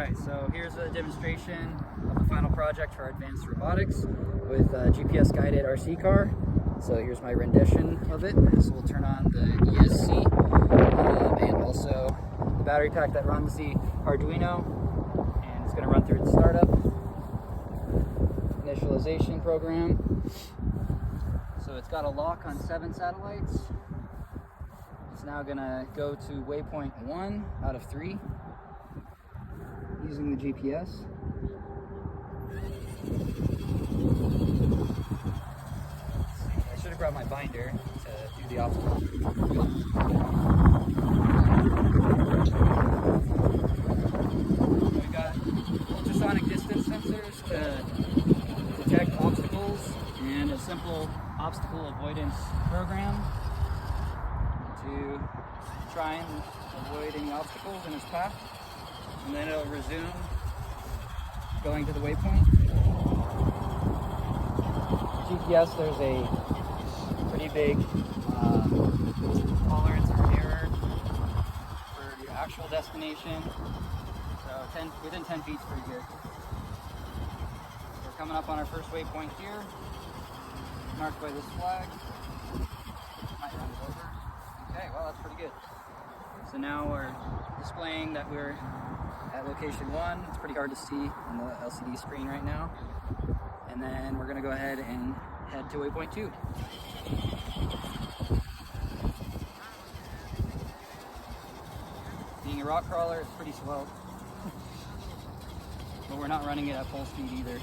Alright, so here's a demonstration of the final project for Advanced Robotics with a GPS guided RC car. So here's my rendition of it. This will turn on the ESC and also the battery pack that runs the Arduino, and it's going to run through the startup initialization program. So it's got a lock on 7 satellites. It's now going to go to waypoint 1 out of 3 using the GPS. I should have brought my binder to do the obstacle. We've got ultrasonic distance sensors to detect obstacles and a simple obstacle avoidance program to try and avoid any obstacles in its path. And then it'll resume going to the waypoint. GPS, there's a pretty big tolerance or error for your actual destination. So within 10 feet is pretty good. We're coming up on our first waypoint here, marked by this flag. Might run it over. Okay, well that's pretty good. So now we're displaying that we're at location 1. It's pretty hard to see on the LCD screen right now. And then we're going to go ahead and head to waypoint 2. Being a rock crawler, it's pretty slow. But we're not running it at full speed either.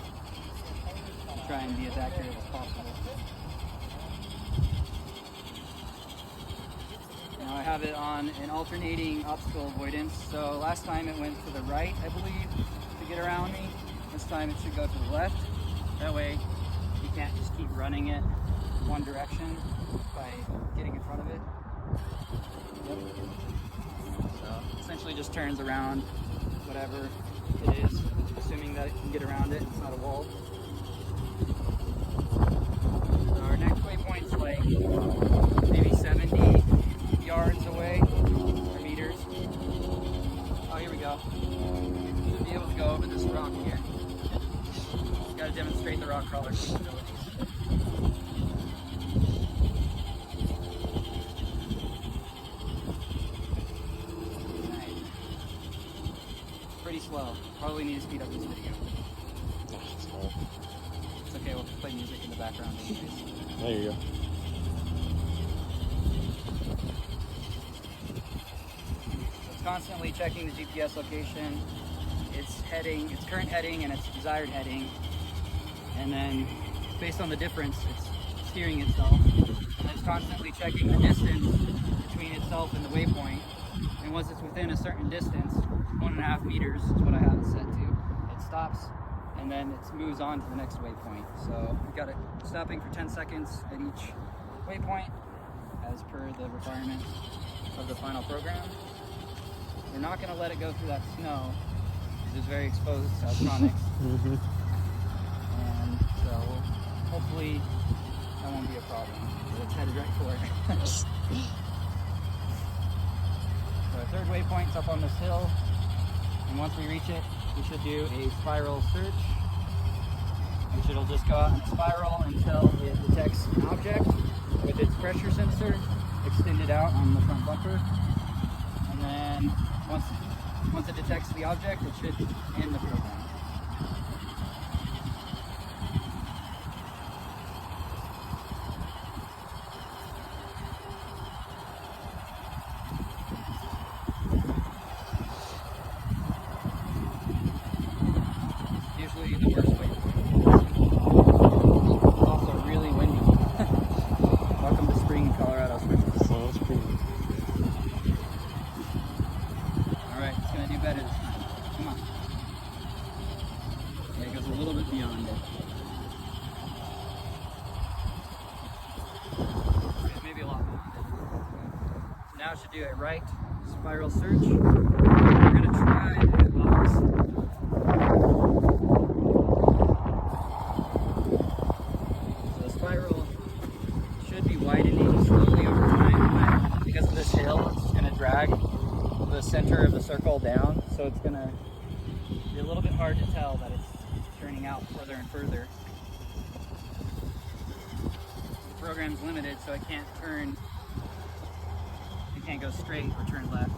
Try and be as accurate as possible. Now I have it on an alternating obstacle avoidance. So last time it went to the right, I believe, to get around me. This time it should go to the left. That way you can't just keep running it one direction by getting in front of it. Yep. So essentially just turns around whatever it is, assuming that it can get around it. It's not a wall. So our next waypoint's like maybe 70 yards away, or meters. Oh, here we go. Should be able to go over this rock here. Got to demonstrate the rock crawler capabilities. Nice. Pretty slow. Probably need to speed up this video. It's okay, we'll play music in the background anyways. There you go. Constantly checking the GPS location, its current heading and its desired heading, and then based on the difference, it's steering itself, and it's constantly checking the distance between itself and the waypoint. And once it's within a certain distance, 1.5 meters is what I have it set to, it stops, and then it moves on to the next waypoint. So we've got it stopping for 10 seconds at each waypoint as per the requirement of the final program. We're not going to let it go through that snow, because it's very exposed to electronics. And so hopefully that won't be a problem. It's headed right for it. So our third waypoint's up on this hill, and once we reach it, we should do a spiral search, which it'll just go out in a spiral until it detects an object with its pressure sensor extended out on the front bumper. And then once it detects the object, it should end the program. Usually the worst way. It's also really windy. Welcome to spring in Colorado. Oh, that's pretty. Alright, it's going to do better this time. Come on. Yeah, it goes a little bit beyond it. Okay, maybe a lot beyond it. So now it should do a right spiral search. We're going to try the opposite. So the spiral should be widening slowly over time, but because of this hill, it's going to drag the center of the circle down, so it's going to be a little bit hard to tell that it's turning out further and further. The program's limited, so it can't go straight or turn left.